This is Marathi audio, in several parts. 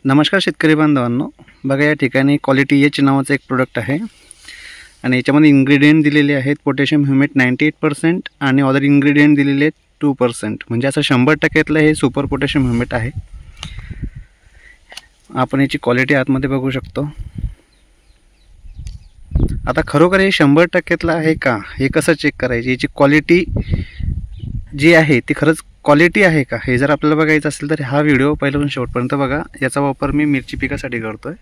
नमस्कार शेतकरी बांधवांनो, बघा या ठिकाणी क्वालिटी एच नावाचं एक प्रोडक्ट आहे आणि याच्यामध्ये इन्ग्रेडियंट दिलेले आहेत पोटॅशियम ह्युमेट 98% आणि अदर इन्ग्रेडियंट दिलेले आहेत 2%, म्हणजे असं 100%तलं हे सुपर पोटॅशियम ह्युमेट आहे। आपण याची क्वालिटी आतमध्ये बघू शकतो। आता खरोखर हे 100%तलं आहे का हे कसं चेक करायचं, याची क्वालिटी जी आहे ती खरंच क्वालिटी आहे का हे जर आपल्याला बघायचं असेल तर हा व्हिडिओ पहिल्यापासून शेवटपर्यंत बघा। याचा वापर मी मिरची पिकासाठी करतोय।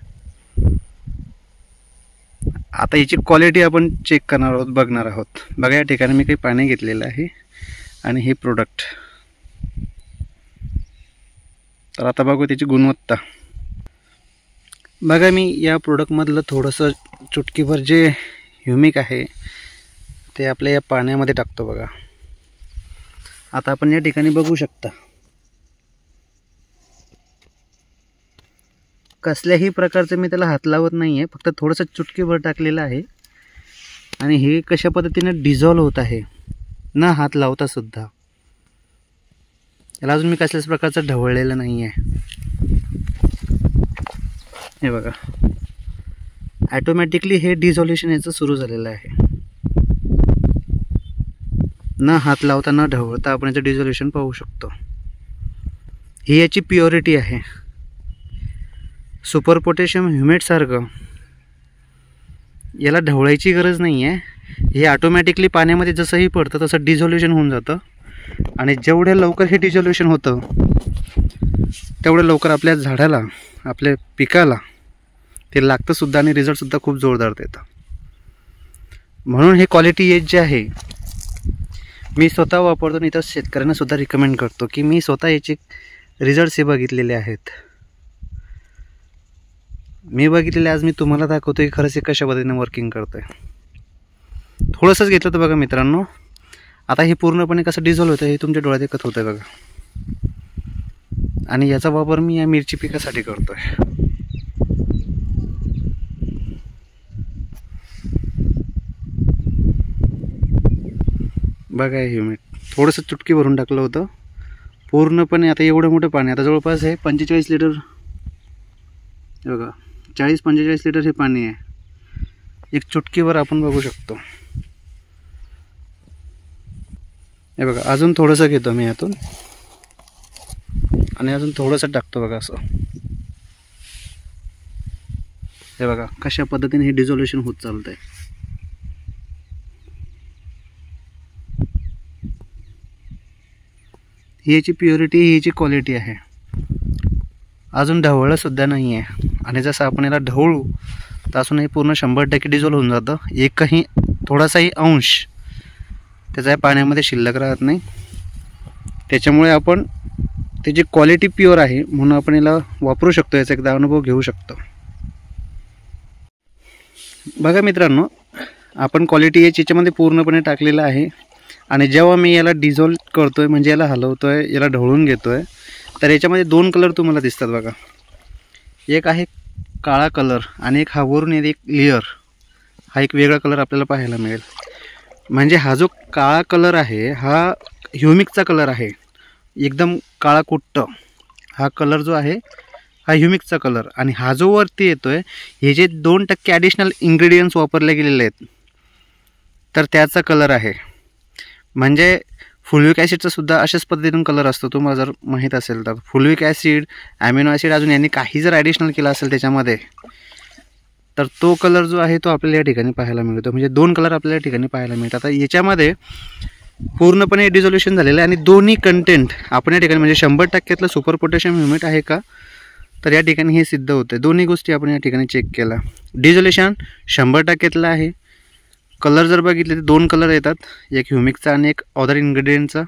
आता याची क्वालिटी आपण चेक करणार आहोत, बघणार आहोत। बघा या ठिकाणी मी काही पाणी घेतलेलं आहे आणि हे प्रोडक्ट, तर आता बघू त्याची गुणवत्ता। बघा मी या प्रोडक्टमधलं थोडंसं चुटकीभर जे ह्युमिक आहे ते आपल्या या पाण्यामध्ये टाकतो बघा। आता आपण या ठिकाणी बघू शकता कसल्याही प्रकारचं मी त्याला हात लावत नाही आहे, फक्त थोडंसं चुटकीभर टाकलेलं आहे आणि हे कशा पद्धतीने डिझॉल्व होत आहे न हात लावता सुद्धा। याला अजून मी कसल्याच प्रकारचं ढवळलेलं नाही आहे। हे बघा ऑटोमॅटिकली हे डिझॉल्युशन याचं सुरू झालेलं आहे। न हात लावता न ढवळता आपण याचं डिझॉल्युशन पाहू शकतो। ही याची प्युरिटी आहे। सुपर पोटॅशियम ह्युमेट सारखं याला ढवळायची गरज नाही आहे। हे ऑटोमॅटिकली पाण्यामध्ये जसंही पडतं तसं डिझॉल्युशन होऊन जातं आणि जेवढ्या लवकर हे डिझॉल्युशन होतं तेवढं लवकर आपल्या झाडाला, आपल्या पिकाला ते लागतं सुद्धा आणि रिझल्टसुद्धा खूप जोरदार देतं। म्हणून हे क्वालिटी एच जे आहे मी स्वतः वापरतो आणि इतर शेतकऱ्यांना सुद्धा रिकमेंड करतो की मी स्वतः याचे रिझल्ट्स हे बघितलेले आहेत। मी बघितलेले आज मी तुम्हाला दाखवतो की खरंच हे कशा पद्धतीने वर्किंग करतंय। थोडंसंच घेतलं तर बघा मित्रांनो, आता हे पूर्णपणे कसं डिझॉल्व होतं हे तुमच्या डोळ्यात एकत होतं बघा। आणि याचा वापर मी या मिरची पिकासाठी करतोय। बघा हे ह्युमिट थोडंसं चुटकी भरून टाकलं होतं पूर्णपणे। आता एवढं मोठं पाणी, आता जवळपास आहे 45 लिटर, हे बघा 40-45 लिटर हे पाणी आहे। एक चुटकीवर आपण बघू शकतो। हे बघा अजून थोडंसं घेतो मी यातून आणि अजून थोडंसं टाकतो बघा असं। हे बघा कशा पद्धतीने हे डिझॉल्युशन होत चालतंय। ही याची प्युरिटी, ही याची क्वालिटी आहे। अजून ढवळलं सुद्धा नाही आहे आणि जसं आपण याला ढवळू तर अजून हे पूर्ण 100% डिझॉल्व होऊन जातं। एकही थोडासाही अंश त्याच्या पाण्यामध्ये शिल्लक राहत नाही। त्याच्यामुळे आपण त्याची क्वालिटी प्युअर आहे म्हणून आपण याला वापरू शकतो, याचा एकदा अनुभव घेऊ शकतो। बघा मित्रांनो, आपण क्वालिटी एच याच्यामध्ये पूर्णपणे टाकलेलं आहे आणि जेव्हा मी याला डिझॉल्व करतोय म्हणजे याला हलवतोय, याला ढवळून घेतोय, तर याच्यामध्ये 2 कलर तुम्हाला दिसतात बघा। एक आहे काळा कलर आणि एक हा वरून एक लेयर, हा एक वेगळा कलर आपल्याला पाहायला मिळेल। म्हणजे हा जो काळा कलर आहे हा ह्युमिकचा कलर आहे, एकदम काळा कुट्ट हा कलर जो आहे हा ह्युमिकचा कलर। आणि हा जो वरती येतोय हे जे 2% ॲडिशनल इन्ग्रेडियंट्स वापरले गेलेले आहेत तर त्याचा कलर आहे। म्हणजे फुलविक ॲसिडचा सुद्धा अशाच पद्धतीने कलर असतो, तुम्हाला जर माहीत असेल तर। फुलविक ॲसिड, ॲमिनो ॲसिड अजून यांनी काही जर ॲडिशनल केलं असेल त्याच्यामध्ये तर तो कलर जो आहे तो आपल्याला या ठिकाणी पाहायला मिळतो। म्हणजे 2 कलर आपल्याला या ठिकाणी पाहायला मिळतात। आता याच्यामध्ये पूर्णपणे डिझॉल्युशन झालेलं आहे आणि दोन्ही कंटेंट आपण या ठिकाणी म्हणजे 100%तलं सुपर पोटॅशियम ह्युमेट आहे का तर या ठिकाणी हे सिद्ध होतं। दोन्ही गोष्टी आपण या ठिकाणी चेक केला। डिझॉल्युशन 100%तलं आहे। कलर जर बघितले तर 2 कलर येतात, एक ह्युमिकचा आणि एक अदर इन्ग्रेडियंटचा।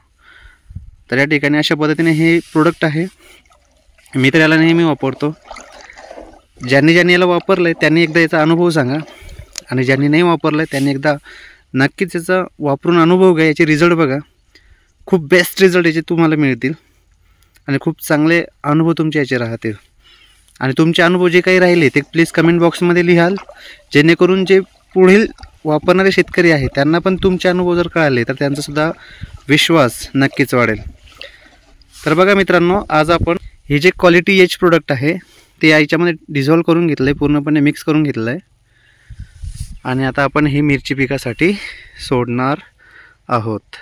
तर या ठिकाणी अशा पद्धतीने हे प्रोडक्ट आहे। मी तर याला नेहमी वापरतो। ज्यांनी याला वापरलं आहे त्यांनी एकदा याचा अनुभव सांगा आणि ज्यांनी नाही वापरलं आहे त्यांनी एकदा नक्कीच याचा वापरून अनुभव घ्या। याचे रिझल्ट बघा, खूप बेस्ट रिझल्ट याचे तुम्हाला मिळतील आणि खूप चांगले अनुभव तुमचे याचे राहतील। आणि तुमचे अनुभव जे काही राहिले ते प्लीज कमेंट बॉक्समध्ये लिहाल, जेणेकरून जे पुढील वापरणारे शेतकरी आहेत त्यांना पण तुमचे अनुभव जर कळाले तर त्यांचा सुद्धा विश्वास नक्कीच वाढेल। तर बघा मित्रांनो, आज आपण हे जे क्वालिटी एच प्रोडक्ट आहे ते याच्यामध्ये डिझॉल्व करून घेतलं आहे, पूर्णपणे मिक्स करून घेतलं आहे. आणि आता आपण ही मिरची पिकासाठी सोडणार आहोत.